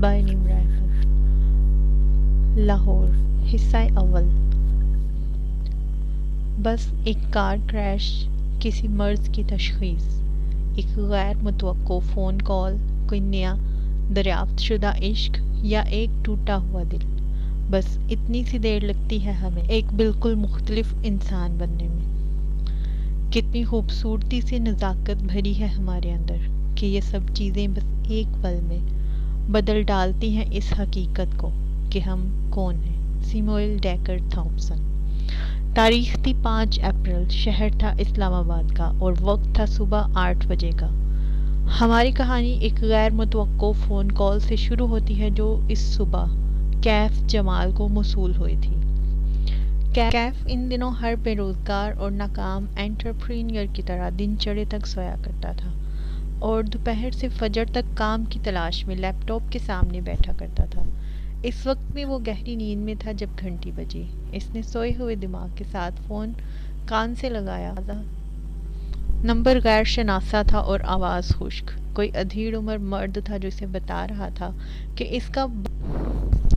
By name rifle, Lahore, حصہ اول۔ بس ایک کار کریش، کسی مرض کی تشخیص، ایک غیر متوقع فون کال، کوئی نیا دریافت شدہ عشق یا ایک ٹوٹا ہوا دل، بس اتنی سی دیر لگتی ہے ہمیں ایک بالکل مختلف انسان بننے میں۔ کتنی خوبصورتی سے نزاکت بھری ہے ہمارے اندر کہ یہ سب چیزیں بس ایک پل میں بدل ڈالتی ہیں اس حقیقت کو کہ ہم کون ہیں۔ Samuel Dekker Thompson. تاریخ تھی 5 اپریل، شہر تھا اسلام آباد کا اور وقت تھا صبح 8 بجے کا۔ ہماری کہانی ایک غیر متوقع فون کال سے شروع ہوتی ہے جو اس صبح کیف جمال کو موصول ہوئی تھی۔ کیف ان دنوں ہر بے روزگار اور ناکام انٹرپرینیور کی طرح دن چڑھے تک سویا کرتا تھا اور دوپہر سے فجر تک کام کی تلاش میں لیپ ٹاپ کے سامنے بیٹھا کرتا تھا۔ اس وقت میں وہ گہری نیند میں تھا جب گھنٹی بجی۔ اس نے سوئے ہوئے دماغ کے ساتھ فون کان سے لگایا۔ نمبر غیر شناسا تھا اور آواز خشک۔ کوئی ادھیڑ عمر مرد تھا جو اسے بتا رہا تھا کہ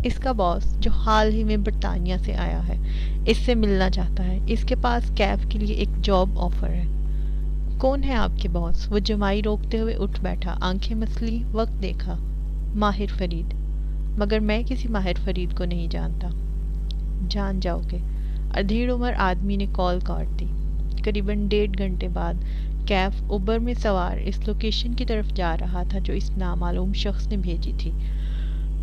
اس کا باس جو حال ہی میں برطانیہ سے آیا ہے اس سے ملنا چاہتا ہے۔ اس کے پاس کیف کے لیے ایک جاب آفر ہے۔ کون ہے آپ کے باس؟ وہ جمائی روکتے ہوئے اٹھ بیٹھا، آنکھیں مسلی، وقت دیکھا۔ ماہر فرید۔ مگر میں کسی ماہر فرید کو نہیں جانتا۔ جان جاؤ گے۔ ادھیڑ عمر آدمی نے کال کاٹ دی۔ قریباً 1.5 گھنٹے بعد کیف اوبر میں سوار اس لوکیشن کی طرف جا رہا تھا جو اس نامعلوم شخص نے بھیجی تھی۔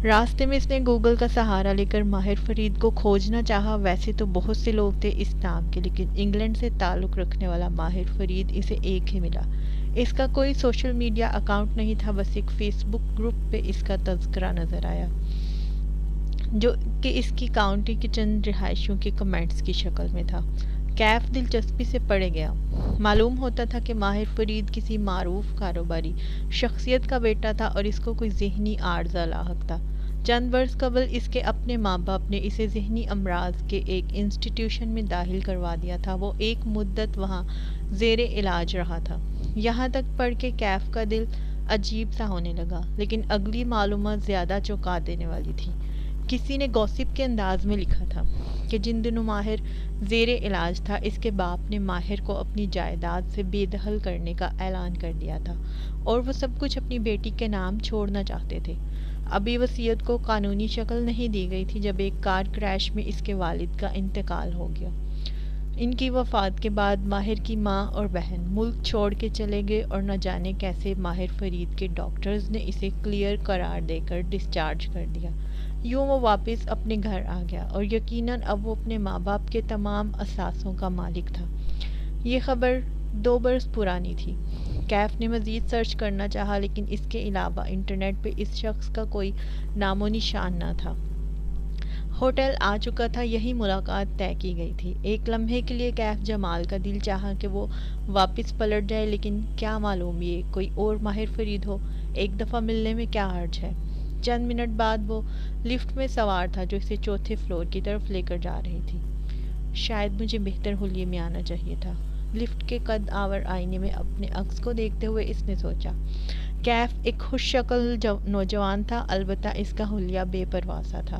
راستے میں اس نے گوگل کا سہارا لے کر ماہر فرید کو کھوجنا چاہا۔ ویسے تو بہت سے لوگ تھے اس نام کے، لیکن انگلینڈ سے تعلق رکھنے والا ماہر فرید اسے ایک ہی ملا۔ اس کا کوئی سوشل میڈیا اکاؤنٹ نہیں تھا، بس ایک فیس بک گروپ پہ اس کا تذکرہ نظر آیا جو کہ اس کی کاؤنٹی کے چند رہائشیوں کے کمنٹس کی شکل میں تھا۔ کیف دلچسپی سے پڑھ گیا۔ معلوم ہوتا تھا کہ ماہر فرید کسی معروف کاروباری شخصیت کا بیٹا تھا اور اس کو کوئی ذہنی عارضہ لاحق تھا۔ چند برس قبل اس کے اپنے ماں باپ نے اسے ذہنی امراض کے ایک انسٹیٹیوشن میں داخل کروا دیا تھا۔ وہ ایک مدت وہاں زیر علاج رہا تھا۔ یہاں تک پڑھ کے کیف کا دل عجیب سا ہونے لگا، لیکن اگلی معلومات زیادہ چونکا دینے والی تھی۔ کسی نے گوسپ کے انداز میں لکھا تھا کہ جن دنوں ماہر زیر علاج تھا اس کے باپ نے ماہر کو اپنی جائیداد سے بے دخل کرنے کا اعلان کر دیا تھا اور وہ سب کچھ اپنی بیٹی کے نام چھوڑنا چاہتے تھے۔ ابھی وصیت کو قانونی شکل نہیں دی گئی تھی جب ایک کار کریش میں اس کے والد کا انتقال ہو گیا۔ ان کی وفات کے بعد ماہر کی ماں اور بہن ملک چھوڑ کے چلے گئے اور نہ جانے کیسے ماہر فرید کے ڈاکٹرز نے اسے کلیئر قرار دے کر ڈسچارج کر دیا۔ یوں وہ واپس اپنے گھر آ گیا اور یقیناً اب وہ اپنے ماں باپ کے تمام اثاثوں کا مالک تھا۔ یہ خبر 2 برس پرانی تھی۔ کیف نے مزید سرچ کرنا چاہا لیکن اس کے علاوہ انٹرنیٹ پہ اس شخص کا کوئی نام و نشان نہ تھا۔ ہوٹل آ چکا تھا، یہی ملاقات طے کی گئی تھی۔ ایک لمحے کے لیے کیف جمال کا دل چاہا کہ وہ واپس پلٹ جائے، لیکن کیا معلوم یہ کوئی اور ماہر فرید ہو۔ ایک دفعہ ملنے میں کیا حرج ہے۔ چند منٹ بعد وہ لفٹ میں سوار تھا جو اسے 4تھے فلور کی طرف لے کر جا رہی تھی۔ شاید مجھے بہتر حلیے میں آنا چاہیے تھا۔ لفٹ کے قد آور آئینے میں اپنے عکس کو دیکھتے ہوئے اس نے سوچا۔ کیف ایک خوش شکل نوجوان تھا، البتہ اس کا حلیہ بے پرواہ سا تھا۔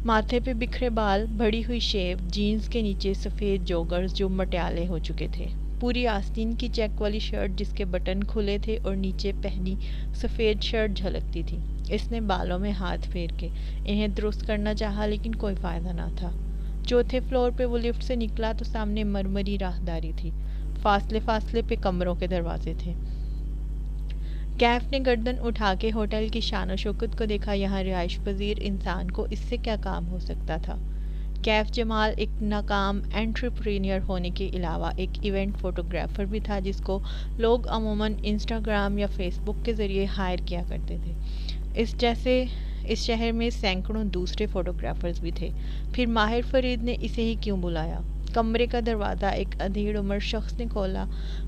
ماتھے پہ بکھرے بال، بڑھی ہوئی شیو، جینز کے نیچے سفید جوگرز جو مٹیالے ہو چکے تھے، پوری آستین کی چیک والی شرٹ جس کے بٹن کھلے تھے اور نیچے پہنی سفید شرٹ جھلکتی تھی۔ اس نے بالوں میں ہاتھ پھیر کے انہیں درست کرنا چاہا لیکن کوئی فائدہ نہ تھا۔ 4تھے فلور پہ وہ لفٹ سے نکلا تو سامنے مرمری راہداری تھی، فاصلے فاصلے پہ کمروں کے دروازے تھے۔ کیف نے گردن اٹھا کے ہوٹل کی شان و شوکت کو دیکھا۔ یہاں رہائش پذیر انسان کو اس سے کیا کام ہو سکتا تھا۔ کیف جمال ایک ناکام انٹرپرینیور ہونے کے علاوہ ایک ایونٹ فوٹوگرافر بھی تھا جس کو لوگ عموماً انسٹاگرام یا فیس بک کے ذریعے ہائر کیا کرتے تھے۔ اس شہر میں سینکڑوں دوسرے فوٹوگرافرز بھی تھے، پھر ماہر فرید نے اسے ہی کیوں بلایا؟ کمرے کا دروازہ ایک ادھیڑ عمر شخص نے کھولا۔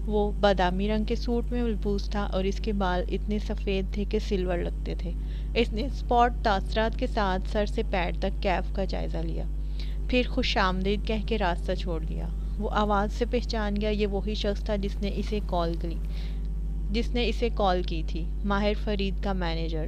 وہ بادامی رنگ کے سوٹ میں ملبوس تھا اور اس کے بال اتنے سفید تھے کہ سلور لگتے تھے۔ اس نے اسپاٹ تاثرات کے ساتھ سر سے پیر تک کیف کا جائزہ لیا، پھر خوش آمدید کہہ کے راستہ چھوڑ دیا۔ وہ آواز سے پہچان گیا، یہ وہی شخص تھا جس نے اسے کال کی تھی، ماہر فرید کا مینیجر۔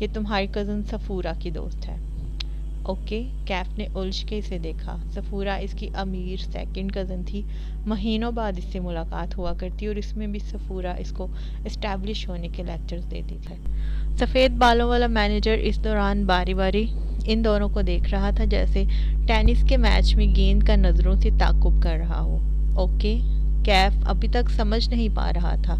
یہ تمہاری کزن سفورہ کی دوست ہے۔ اوکے، کیف نے الجھ کے اسے دیکھا۔ سفورہ اس کی امیر سیکنڈ کزن تھی، مہینوں بعد اس سے ملاقات ہوا کرتی اور اس میں بھی سفورہ اس کو اسٹیبلش ہونے کے لیکچرز دیتی تھی۔ سفید بالوں والا مینیجر اس دوران باری باری ان دونوں کو دیکھ رہا تھا جیسے ٹینس کے میچ میں گیند کا نظروں سے تعاقب کر رہا ہو۔ اوکے، کیف ابھی تک سمجھ نہیں پا رہا تھا۔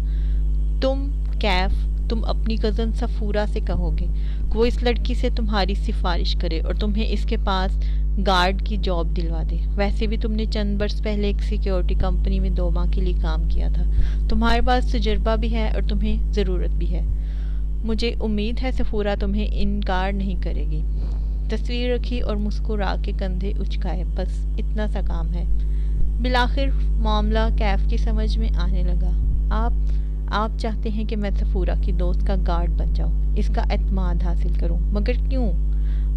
تم اپنی کزن سفورہ سے کہو گے وہ اس لڑکی سے تمہاری سفارش کرے اور تمہیں اس کے پاس گارڈ کی جاب دلوا دے۔ ویسے بھی تم نے چند برس پہلے ایک سیکیورٹی کمپنی میں 2 ماہ کے لیے کام کیا تھا، تمہارے پاس تجربہ بھی ہے اور تمہیں ضرورت بھی ہے۔ مجھے امید ہے سفورہ تمہیں انکار نہیں کرے گی۔ تصویر رکھی اور مسکرا کے کندھے اچکائے، بس اتنا سا کام ہے۔ بالآخر معاملہ کیف کی سمجھ میں آنے لگا۔ آپ چاہتے ہیں کہ میں سفورہ کی دوست کا گارڈ بن جاؤں، اس کا اعتماد حاصل کروں، مگر کیوں؟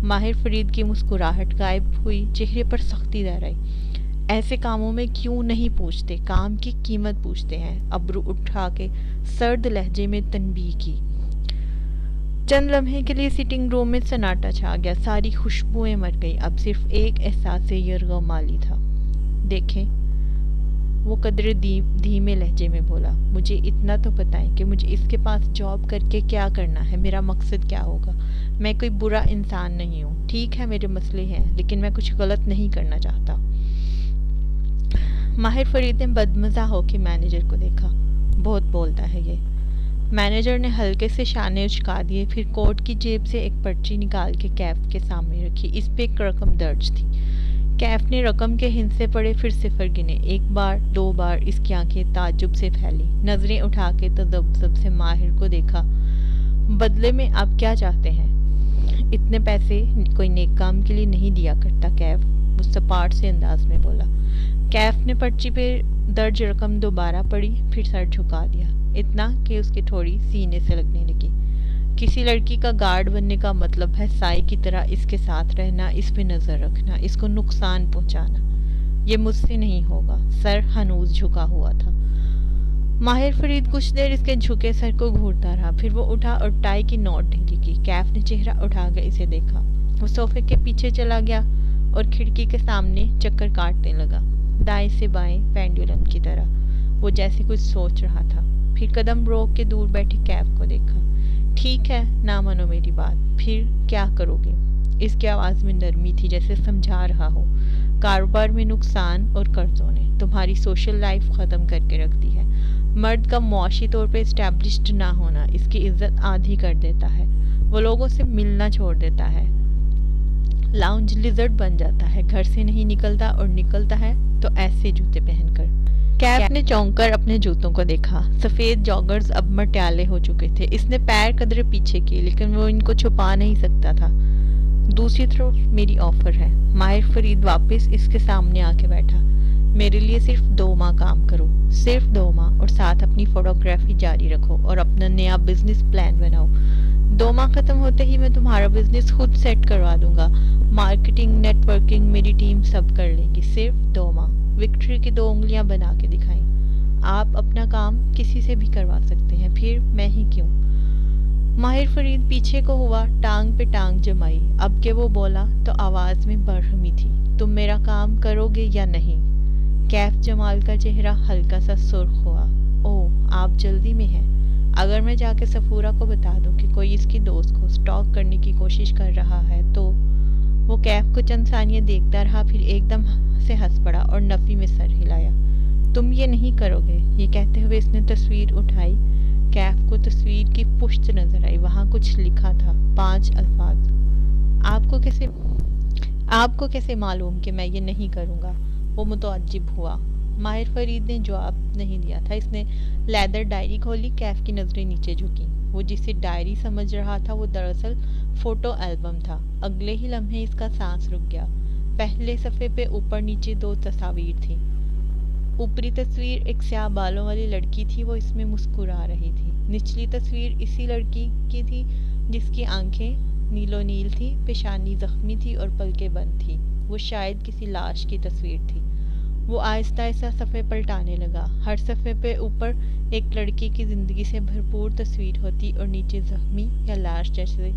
ماہر فرید کی مسکراہٹ غائب ہوئی، چہرے پر سختی ظاہر آئی۔ ایسے کاموں میں کیوں نہیں پوچھتے، کام کی قیمت پوچھتے ہیں۔ ابرو اٹھا کے سرد لہجے میں تنبیہ کی۔ چند لمحے کے لیے سٹنگ روم میں سناٹا چھا گیا، ساری خوشبوئیں مر گئی، اب صرف ایک احساس یرغمالی تھا۔ دیکھیں، وہ قدرے دھیمے لہجے میں بولا، مجھے اتنا تو بتائیں کہ مجھے اس کے پاس جاب کر کے کیا کرنا ہے، میرا مقصد کیا ہوگا؟ میں کوئی برا انسان نہیں ہوں، ٹھیک ہے میرے مسئلے ہیں، لیکن میں کچھ غلط نہیں کرنا چاہتا۔ ماہر فرید نے بدمزہ ہو کے مینیجر کو دیکھا۔ بہت بولتا ہے یہ۔ مینیجر نے ہلکے سے شانے اچکا دیے، پھر کوٹ کی جیب سے ایک پرچی نکال کے کیف کے سامنے رکھی۔ اس پہ ایک رقم درج تھی۔ کیف نے رقم کے ہندسے پڑے، پھر صفر گنے۔ 1 بار 2 بار اس کی آنکھیں تعجب سے پھیلی، نظریں اٹھا کے تذبذب سے ماہر کو دیکھا۔ بدلے میں آپ کیا چاہتے ہیں؟ اتنے پیسے کوئی نیک کام کے لیے نہیں دیا کرتا، کیف وہ سپاٹ سے انداز میں بولا۔ کیف نے پرچی پہ درج رقم دوبارہ پڑھی، پھر سر جھکا دیا، اتنا کہ اس کی تھوڑی سینے سے لگنے لگی۔ کسی لڑکی کا گارڈ بننے کا مطلب ہے سائے کی طرح اس کے ساتھ رہنا، اس پہ نظر رکھنا، اس کو نقصان پہنچانا۔ یہ مجھ سے نہیں ہوگا۔ سر ہنوز جھکا ہوا تھا۔ ماہر فرید کچھ دیر اس کے جھکے سر کو گھورتا رہا، پھر وہ اٹھا اور ٹائی کی نوٹ ڈھیلی کی۔ کیف نے چہرہ اٹھا کے اسے دیکھا۔ وہ صوفے کے پیچھے چلا گیا اور کھڑکی کے سامنے چکر کاٹنے لگا، دائیں سے بائیں پینڈولم کی طرح، وہ جیسے کچھ سوچ رہا تھا۔ پھر قدم روک کے دور بیٹھی کیف کو دیکھا۔ ٹھیک ہے، نہ مانو میری بات، پھر کیا کرو گے؟ اس کی آواز میں نرمی تھی، جیسے سمجھا رہا ہو۔ کاروبار میں نقصان اور قرضوں نے تمہاری سوشل لائف ختم کر کے رکھ دی ہے۔ مرد کا معاشی طور پہ اسٹیبلشڈ نہ ہونا اس کی عزت آدھی کر دیتا ہے، وہ لوگوں سے ملنا چھوڑ دیتا ہے، لاؤنج لیزرڈ بن جاتا ہے، گھر سے نہیں نکلتا، اور نکلتا ہے تو ایسے جوتے پہن کر۔ کیف نے چونک کر اپنے جوتوں کو دیکھا۔ سفید جاگرز اب مٹیالے ہو چکے تھے۔ اس نے پیر قدرے پیچھے کیے، لیکن وہ ان کو چھپا نہیں سکتا تھا۔ دوسری طرف میری آفر ہے۔ ماہر فرید واپس اس کے سامنے آ کے بیٹھا۔ میرے لیے صرف 2 ماہ کام کرو، صرف 2 ماہ، اور ساتھ اپنی فوٹوگرافی جاری رکھو اور اپنا نیا بزنس پلان بناؤ۔ 2 ماہ ختم ہوتے ہی میں تمہارا بزنس خود سیٹ کروا دوں گا، مارکیٹنگ، نیٹ ورکنگ میری ٹیم سب کر لے گی۔ صرف 2 ماہ۔ وکٹری کی 2 انگلیاں بنا کے دکھائیں۔ آپ اپنا کام کسی سے بھی کروا سکتے ہیں، پھر میں ہی کیوں؟ ماہر فرید پیچھے کو ہوا، ٹانگ پہ ٹانگ جمائی۔ اب کہ وہ بولا تو آواز میں برہمی تھی۔ تم میرا کام کرو گے یا نہیں؟ کیف جمال کا چہرہ ہلکا سا سرخ ہوا۔ اوہ، آپ جلدی میں ہیں؟ اگر میں جا کے سفورہ کو بتا دوں کہ کوئی اس کی دوست کو سٹاک کرنے کی کوشش کر رہا ہے تو؟ وہ کیف کو چند ثانیے دیکھتا رہا، پھر ایک دم سے ہنس پڑا اور نفی میں سر ہلایا۔ تم یہ نہیں کرو گے؟ یہ کہتے ہوئے اس نے تصویر اٹھائی۔ کیف کو تصویر کی پشت نظر آئی، وہاں کچھ لکھا تھا، 5 الفاظ۔ آپ کو کیسے معلوم کہ میں یہ نہیں کروں گا؟ وہ متعجب ہوا۔ ماہر فرید نے جواب نہیں دیا تھا۔ اس نے لیدر ڈائری کھولی۔ کیف کی نظریں نیچے جھکیں۔ وہ جسے ڈائری سمجھ رہا تھا وہ دراصل فوٹو البم تھا۔ اگلے ہی لمحے اس کا سانس رک گیا۔ پہلے صفحے پہ اوپر نیچے 2 تصاویر تھیں۔ اوپری تصویر ایک سیاہ بالوں والی لڑکی تھی، وہ اس میں مسکرا رہی تھی۔ نچلی تصویر اسی لڑکی کی تھی جس کی آنکھیں نیلو نیل تھی، پیشانی زخمی تھی اور پلکیں بند تھی۔ وہ شاید کسی لاش کی تصویر تھی۔ وہ آہستہ آہستہ صفحے پلٹانے لگا. ہر صفحے پہ اوپر ایک لڑکی کی زندگی سے بھرپور تصویر ہوتی اور نیچے زخمی یا لاش جیسے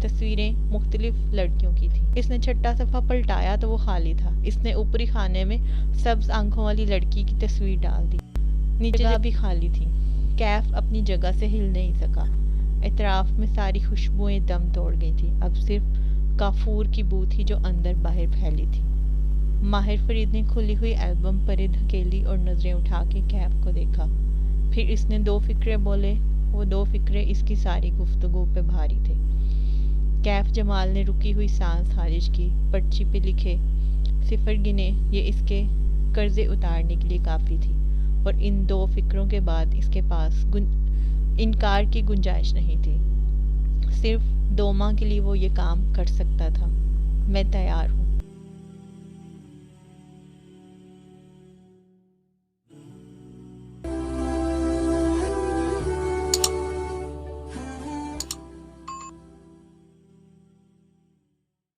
تصویریں مختلف لڑکیوں کی تھیں. اس نے چھٹا صفحہ پلٹایا تو وہ خالی تھا. اس نے اوپری خانے میں سبز آنکھوں والی لڑکی کی تصویر ڈال دی. نیچے جگہ بھی خالی تھی. کیف اپنی جگہ سے ہل نہیں سکا. اطراف میں ساری خوشبوئیں دم توڑ گئی تھی. اب صرف کافور کی بو تھی جو اندر باہر پھیلی تھی. ماہر فرید نے کھلی ہوئی البم پرے دھکیلی اور نظریں اٹھا کے کیف کو دیکھا. پھر اس نے 2 فقرے بولے. وہ 2 فقرے اس کی ساری گفتگو پہ بھاری تھے. کیف جمال نے رکی ہوئی سانس خارج کی. پرچی پہ لکھے 0 گنے. یہ اس کے قرضے اتارنے کے لیے کافی تھی اور ان 2 فقروں کے بعد اس کے پاس انکار کی گنجائش نہیں تھی. صرف 2 ماہ کے لیے وہ یہ کام کر سکتا تھا. میں تیار ہوں.